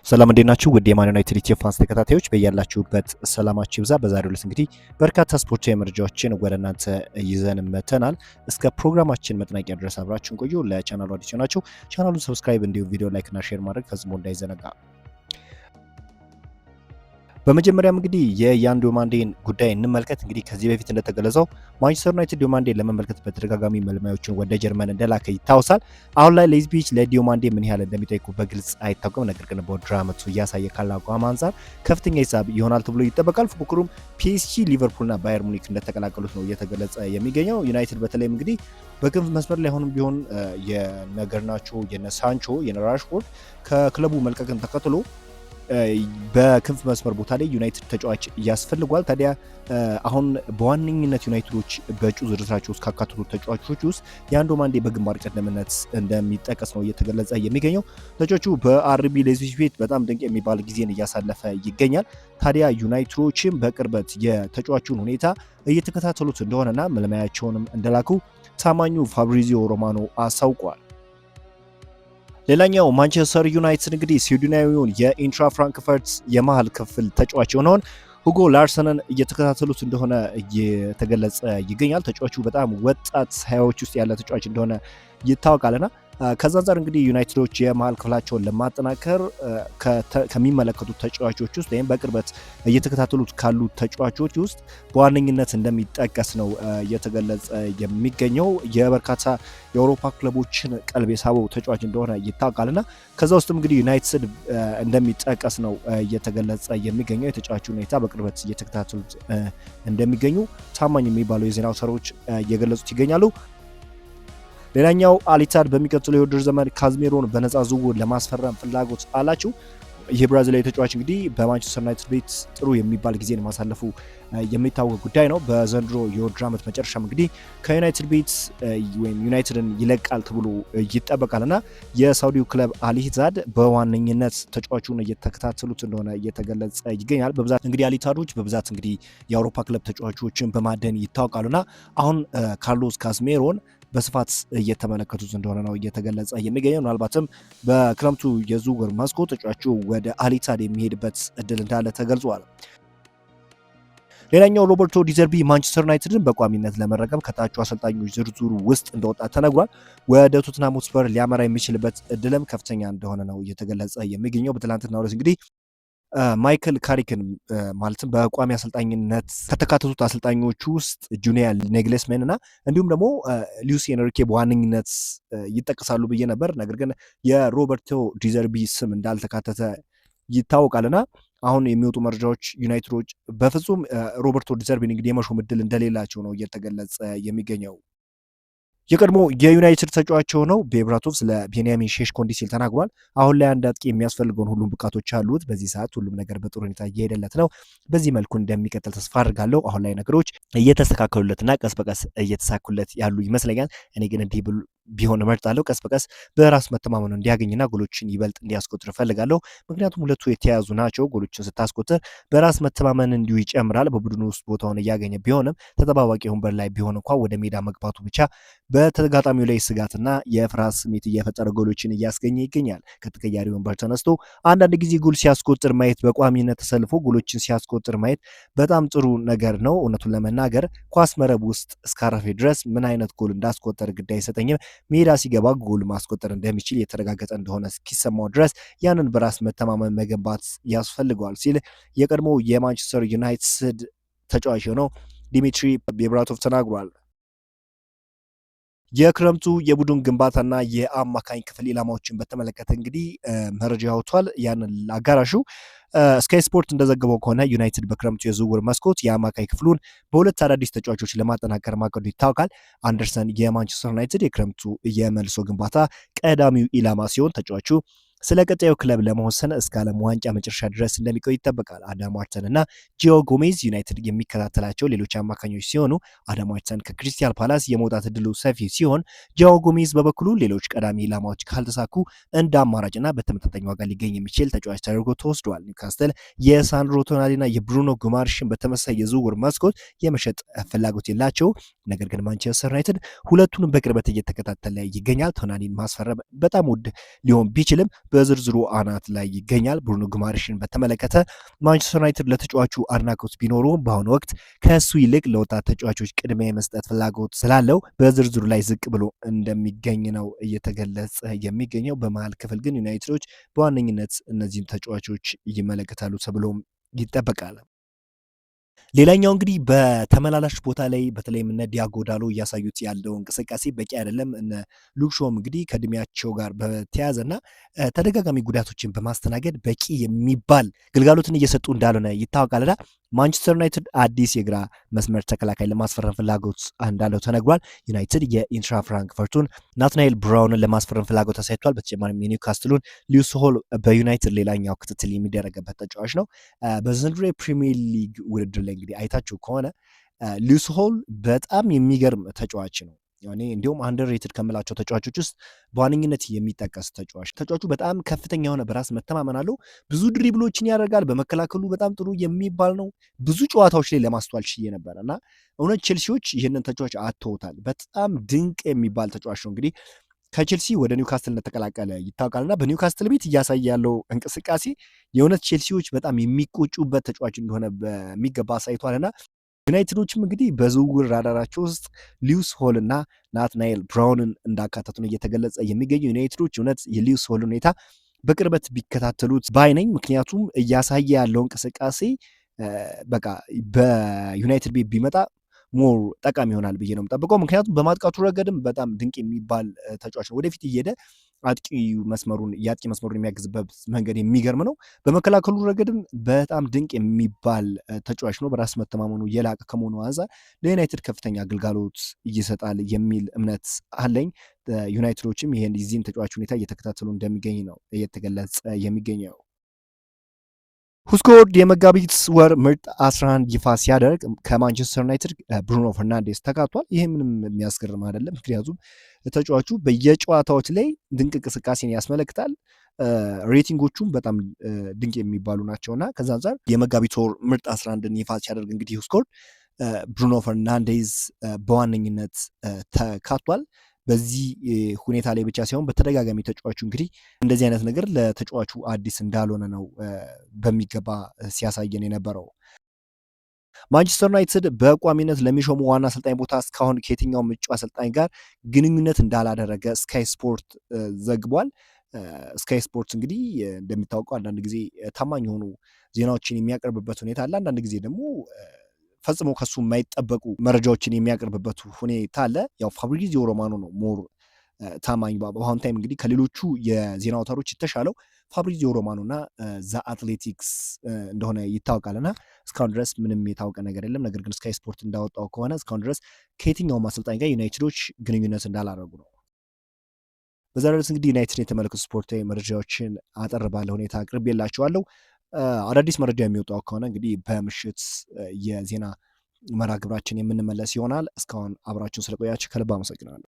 ሰላም እንዴት ናችሁ? ውድ የማን ዩናይትድ ኢትዮ ፋንስ ተከታታዮች በያላችሁበት ሰላማችሁ ይብዛ። በዛሬው ዕለት እንግዲህ በርካታ ስፖርታዊ መረጃዎችን ወደ እናንተ ይዘን መተናል። እስከ ፕሮግራማችን መጥናቂያ ድረስ አብራችሁን ቆዩ። ለቻናሉ አዲስ ናችሁ ቻናሉን ሰብስክራይብ እንዲሁም ቪዲዮ ላይክ እና ሼር ማድረግ ፈጽሞ እንዳይዘነጋ። በመጀመሪያም እንግዲህ የያን ዲዮማንዴን ጉዳይ እንመልከት። እንግዲህ ከዚህ በፊት እንደተገለጸው ማንቸስተር ዩናይትድ ዲዮማንዴን ለመመልከት በተደጋጋሚ መልማዮችን ወደ ጀርመን እንደላከ ይታወሳል። አሁን ላይ ሌዝቢች ለዲዮማንዴ ምን ያህል እንደሚጠይቁ በግልጽ አይታወቅም። ነገር ግን በውድድር ዓመቱ እያሳየ ካለው አቋም አንጻር ከፍተኛ ሂሳብ ይሆናል ተብሎ ይጠበቃል። ፉክክሩም ፒኤስጂ፣ ሊቨርፑልና ባየር ሙኒክ እንደተቀላቀሉት ነው እየተገለጸ የሚገኘው። ዩናይትድ በተለይም እንግዲህ በክንፍ መስመር ላይ አሁንም ቢሆን የነገርናቾ፣ የነሳንቾ፣ የነራሽፎርድ ከክለቡ መልቀቅን ተከትሎ በክንፍ መስመር ቦታ ላይ ዩናይትድ ተጫዋች ያስፈልጓል። ታዲያ አሁን በዋነኝነት ዩናይትዶች በእጩ ዝርዝራቸው ውስጥ ካካተቱ ተጫዋቾች ውስጥ የያን ዲዮማንዴ በግንባር ቀደምትነት እንደሚጠቀስ ነው እየተገለጸ የሚገኘው። ተጫዋቹ በአርቢ ሌዝቢች ቤት በጣም ድንቅ የሚባል ጊዜን እያሳለፈ ይገኛል። ታዲያ ዩናይትዶችም በቅርበት የተጫዋቹን ሁኔታ እየተከታተሉት እንደሆነና መልማያቸውንም እንደላኩ ታማኙ ፋብሪዚዮ ሮማኖ አሳውቋል። ሌላኛው ማንቸስተር ዩናይትድ እንግዲህ ስዊድናዊውን የኢንትራ ፍራንክፈርት የመሃል ክፍል ተጫዋች የሆነውን ሁጎ ላርሰንን እየተከታተሉት እንደሆነ እየተገለጸ ይገኛል። ተጫዋቹ በጣም ወጣት ሀያዎች ውስጥ ያለ ተጫዋች እንደሆነ ይታወቃልና ከዛ አንጻር እንግዲህ ዩናይትዶች የመሃል ክፍላቸውን ለማጠናከር ከሚመለከቱት ተጫዋቾች ውስጥ ወይም በቅርበት እየተከታተሉት ካሉ ተጫዋቾች ውስጥ በዋነኝነት እንደሚጠቀስ ነው እየተገለጸ የሚገኘው። የበርካታ የአውሮፓ ክለቦችን ቀልብ የሳበው ተጫዋች እንደሆነ ይታወቃልና ከዛ ውስጥም እንግዲህ ዩናይትድ እንደሚጠቀስ ነው እየተገለጸ የሚገኘው። የተጫዋቹ ሁኔታ በቅርበት እየተከታተሉት እንደሚገኙ ታማኝ የሚባሉ የዜና አውታሮች እየገለጹት ይገኛሉ። ሌላኛው አሊታድ በሚቀጥለው የውድድር ዘመን ካዝሜሮን በነፃ ዝውውር ለማስፈረም ፍላጎት አላቸው። ይህ ብራዚላዊ ተጫዋች እንግዲህ በማንቸስተር ዩናይትድ ቤት ጥሩ የሚባል ጊዜን ማሳለፉ የሚታወቅ ጉዳይ ነው። በዘንድሮ የውድድር ዓመት መጨረሻም እንግዲህ ከዩናይትድ ቤት ወይም ዩናይትድን ይለቃል ተብሎ ይጠበቃልና የሳውዲው ክለብ አሊታድ በዋነኝነት ተጫዋቹን እየተከታተሉት እንደሆነ እየተገለጸ ይገኛል። በብዛት እንግዲህ አሊታዶች በብዛት እንግዲህ የአውሮፓ ክለብ ተጫዋቾችን በማደን ይታወቃሉና አሁን ካርሎስ ካዝሜሮን በስፋት እየተመለከቱት እንደሆነ ነው እየተገለጸ የሚገኘው። ምናልባትም በክረምቱ የዝውውር መስኮት ተጫዋቹ ወደ አሊታድ የሚሄድበት እድል እንዳለ ተገልጿል። ሌላኛው ሮበርቶ ዲዘርቢ ማንቸስተር ዩናይትድን በቋሚነት ለመረከብ ከታቹ አሰልጣኞች ዝርዝሩ ውስጥ እንደወጣ ተነግሯል። ወደ ቶተንሃም ሆትስፐር ሊያመራ የሚችልበት እድልም ከፍተኛ እንደሆነ ነው እየተገለጸ የሚገኘው። በትላንትናው ዕለት እንግዲህ ማይክል ካሪክን ማለትም በቋሚ አሰልጣኝነት ከተካተቱት አሰልጣኞቹ ውስጥ ጁኒየር ኔግሌስመን እና እንዲሁም ደግሞ ሉዊስ ኤንሪኬ በዋነኝነት ይጠቀሳሉ ብዬ ነበር። ነገር ግን የሮበርቶ ዲዘርቢ ስም እንዳልተካተተ ይታወቃልና አሁን የሚወጡ መረጃዎች ዩናይትዶች በፍጹም ሮበርቶ ዲዘርቢን እንግዲህ የመሾም እድል እንደሌላቸው ነው እየተገለጸ የሚገኘው። የቀድሞ የዩናይትድ ተጫዋች ሆነው ቤብራቶቭ ስለ ቤንያሚን ሼሽኮ እንዲህ ሲል ተናግሯል። አሁን ላይ አንድ አጥቂ የሚያስፈልገውን ሁሉም ብቃቶች አሉት። በዚህ ሰዓት ሁሉም ነገር በጥሩ ሁኔታ እየሄደለት ነው። በዚህ መልኩ እንደሚቀጥል ተስፋ አድርጋለሁ። አሁን ላይ ነገሮች እየተስተካከሉለትና ቀስ በቀስ እየተሳኩለት ያሉ ይመስለኛል። እኔ ግን እንዲህ ቢሆን እመርጣለሁ። ቀስ በቀስ በራስ መተማመኑ እንዲያገኝና ጎሎችን ይበልጥ እንዲያስቆጥር እፈልጋለሁ። ምክንያቱም ሁለቱ የተያያዙ ናቸው። ጎሎችን ስታስቆጥር በራስ መተማመን እንዲሁ ይጨምራል። በቡድኑ ውስጥ ቦታውን እያገኘ ቢሆንም ተጠባባቂ ወንበር ላይ ቢሆን እንኳ ወደ ሜዳ መግባቱ ብቻ በተጋጣሚው ላይ ስጋትና የፍርሃት ስሜት እየፈጠረ ጎሎችን እያስገኘ ይገኛል። ከተቀያሪ ወንበር ተነስቶ አንዳንድ ጊዜ ጎል ሲያስቆጥር ማየት፣ በቋሚነት ተሰልፎ ጎሎችን ሲያስቆጥር ማየት በጣም ጥሩ ነገር ነው። እውነቱን ለመናገር ኳስ መረብ ውስጥ እስካረፈ ድረስ ምን አይነት ጎል እንዳስቆጠር ግድ አይሰጠኝም። ሜዳ ሲገባ ጎል ማስቆጠር እንደሚችል የተረጋገጠ እንደሆነ እስኪሰማው ድረስ ያንን በራስ መተማመን መገንባት ያስፈልገዋል ሲል የቀድሞ የማንቸስተር ዩናይትድ ተጫዋች የሆነው ዲሚትሪ ቤብራቶቭ ተናግሯል። የክረምቱ የቡድን ግንባታና የአማካኝ ክፍል ኢላማዎችን በተመለከተ እንግዲህ መረጃ ያወጥቷል። ያንን አጋራሹ ስካይ ስፖርት እንደዘገበው ከሆነ ዩናይትድ በክረምቱ የዝውውር መስኮት የአማካይ ክፍሉን በሁለት አዳዲስ ተጫዋቾች ለማጠናከር ማቀዱ ይታወቃል። አንደርሰን የማንቸስተር ዩናይትድ የክረምቱ የመልሶ ግንባታ ቀዳሚው ኢላማ ሲሆን ተጫዋቹ ስለ ቀጣዩ ክለብ ለመወሰን እስከ ዓለም ዋንጫ መጨረሻ ድረስ እንደሚቆይ ይጠበቃል። አዳም ዋትሰን እና ጂኦ ጎሜዝ ዩናይትድ የሚከታተላቸው ሌሎች አማካኞች ሲሆኑ አዳም ዋትሰን ከክሪስታል ፓላስ የመውጣት እድሉ ሰፊ ሲሆን ጂኦ ጎሜዝ በበኩሉ ሌሎች ቀዳሚ ኢላማዎች ካልተሳኩ እንደ አማራጭና በተመጣጣኝ ዋጋ ሊገኝ የሚችል ተጫዋች ተደርጎ ተወስዷል። ኒውካስትል የሳንድሮ ቶናሊና የብሩኖ ጉማርሽን በተመሳሳይ የዝውውር መስኮት የመሸጥ ፍላጎት የላቸው። ነገር ግን ማንቸስተር ዩናይትድ ሁለቱንም በቅርበት እየተከታተለ ይገኛል። ቶናሊን ማስፈረም በጣም ውድ ሊሆን ቢችልም በዝርዝሩ አናት ላይ ይገኛል። ብሩኖ ጉማሬሽን በተመለከተ ማንቸስተር ዩናይትድ ለተጫዋቹ አድናቆት ቢኖሩ በአሁኑ ወቅት ከእሱ ይልቅ ለወጣት ተጫዋቾች ቅድሚያ የመስጠት ፍላጎት ስላለው በዝርዝሩ ላይ ዝቅ ብሎ እንደሚገኝ ነው እየተገለጸ የሚገኘው። በመሀል ክፍል ግን ዩናይትዶች በዋነኝነት እነዚህም ተጫዋቾች ይመለከታሉ ተብሎም ይጠበቃል። ሌላኛው እንግዲህ በተመላላሽ ቦታ ላይ በተለይም እነ ዲያጎ ዳሎ እያሳዩት ያለው እንቅስቃሴ በቂ አይደለም። እነ ሉክሾም እንግዲህ ከእድሜያቸው ጋር በተያያዘና ተደጋጋሚ ጉዳቶችን በማስተናገድ በቂ የሚባል ግልጋሎትን እየሰጡ እንዳልሆነ ይታወቃልና ማንቸስተር ዩናይትድ አዲስ የግራ መስመር ተከላካይ ለማስፈረም ፍላጎት እንዳለው ተነግሯል። ዩናይትድ የኢንትራ ፍራንክፈርቱን ናትናኤል ብራውንን ለማስፈረም ፍላጎት አሳይቷል። በተጨማሪም የኒውካስትሉን ሊዩስ ሆል በዩናይትድ ሌላኛው ክትትል የሚደረግበት ተጫዋች ነው። በዘንድሮ የፕሪሚየር ሊግ ውድድር ላይ እንግዲህ አይታችሁ ከሆነ ሊዩስ ሆል በጣም የሚገርም ተጫዋች ነው። እንዲሁም አንደርሬትድ ከምላቸው ተጫዋቾች ውስጥ በዋነኝነት የሚጠቀስ ተጫዋቹ በጣም ከፍተኛ የሆነ በራስ መተማመን አለው። ብዙ ድሪብሎችን ያደርጋል። በመከላከሉ በጣም ጥሩ የሚባል ነው። ብዙ ጨዋታዎች ላይ ለማስተዋል ችዬ ነበረ እና እውነት ቼልሲዎች ይህንን ተጫዋች አጥተውታል። በጣም ድንቅ የሚባል ተጫዋች ነው። እንግዲህ ከቼልሲ ወደ ኒውካስትል እንደተቀላቀለ ይታወቃልና በኒውካስትል ቤት እያሳየ ያለው እንቅስቃሴ የእውነት ቼልሲዎች በጣም የሚቆጩበት ተጫዋች እንደሆነ በሚገባ አሳይቷልና ዩናይትዶችም እንግዲህ በዝውውር ራዳራቸው ውስጥ ሊዩስ ሆል እና ናትናኤል ብራውንን እንዳካተቱ ነው እየተገለጸ የሚገኙ። ዩናይትዶች እውነት የሊዩስ ሆል ሁኔታ በቅርበት ቢከታተሉት ባይነኝ። ምክንያቱም እያሳየ ያለው እንቅስቃሴ በቃ በዩናይትድ ቤት ቢመጣ ሞር ጠቃሚ ይሆናል ብዬ ነው የምጠብቀው። ምክንያቱም በማጥቃቱ ረገድም በጣም ድንቅ የሚባል ተጫዋች ነው። ወደፊት እየሄደ የአጥቂ መስመሩን የሚያግዝበት መንገድ የሚገርም ነው። በመከላከሉ ረገድም በጣም ድንቅ የሚባል ተጫዋች ነው። በራስ መተማመኑ የላቀ ከመሆኑ አንፃር ለዩናይትድ ከፍተኛ አገልጋሎት ይሰጣል የሚል እምነት አለኝ። ዩናይትዶችም የዚህን ተጫዋች ሁኔታ እየተከታተሉ እንደሚገኝ ነው እየተገለጸ የሚገኘው። ሁስኮርድ የመጋቢት ወር ምርጥ 11 ይፋ ሲያደርግ ከማንቸስተር ዩናይትድ ብሩኖ ፈርናንዴስ ተካቷል። ይህ ምንም የሚያስገርም አይደለም፣ ምክንያቱም ተጫዋቹ በየጨዋታዎች ላይ ድንቅ እንቅስቃሴን ያስመለክታል። ሬቲንጎቹም በጣም ድንቅ የሚባሉ ናቸውና ከዛ አንጻር የመጋቢት ወር ምርጥ 11ን ይፋ ሲያደርግ እንግዲህ ሁስኮርድ ብሩኖ ፈርናንዴዝ በዋነኝነት ተካቷል። በዚህ ሁኔታ ላይ ብቻ ሳይሆን በተደጋጋሚ ተጫዋቹ እንግዲህ እንደዚህ አይነት ነገር ለተጫዋቹ አዲስ እንዳልሆነ ነው በሚገባ ሲያሳየን የነበረው። ማንቸስተር ዩናይትድ በቋሚነት ለሚሾሙ ዋና አሰልጣኝ ቦታ እስካሁን ከየትኛውም እጩ አሰልጣኝ ጋር ግንኙነት እንዳላደረገ ስካይ ስፖርት ዘግቧል። ስካይ ስፖርት እንግዲህ እንደሚታወቀው አንዳንድ ጊዜ ታማኝ የሆኑ ዜናዎችን የሚያቀርብበት ሁኔታ አለ። አንዳንድ ጊዜ ደግሞ ፈጽሞ ከሱ የማይጠበቁ መረጃዎችን የሚያቀርብበት ሁኔታ አለ። ያው ፋብሪዚዮ ሮማኖ ነው ሞር ታማኝ በአሁን ታይም እንግዲህ ከሌሎቹ የዜና አውታሮች የተሻለው ፋብሪዚዮ ሮማኖ እና ዛ አትሌቲክስ እንደሆነ ይታወቃልና እስካሁን ድረስ ምንም የታወቀ ነገር የለም። ነገር ግን ስካይ ስፖርት እንዳወጣው ከሆነ እስካሁን ድረስ ከየትኛውም አሰልጣኝ ጋር ዩናይትዶች ግንኙነት እንዳላረጉ ነው። በዛ ድረስ እንግዲህ ዩናይትድ የተመለከቱ ስፖርታዊ መረጃዎችን አጠር ባለ ሁኔታ አቅርቤላችኋለሁ። አዳዲስ መረጃ የሚወጣው ከሆነ እንግዲህ በምሽት የዜና መርሃ ግብራችን የምንመለስ ይሆናል። እስካሁን አብራችሁን ስለቆያችሁ ከልብ አመሰግናለሁ።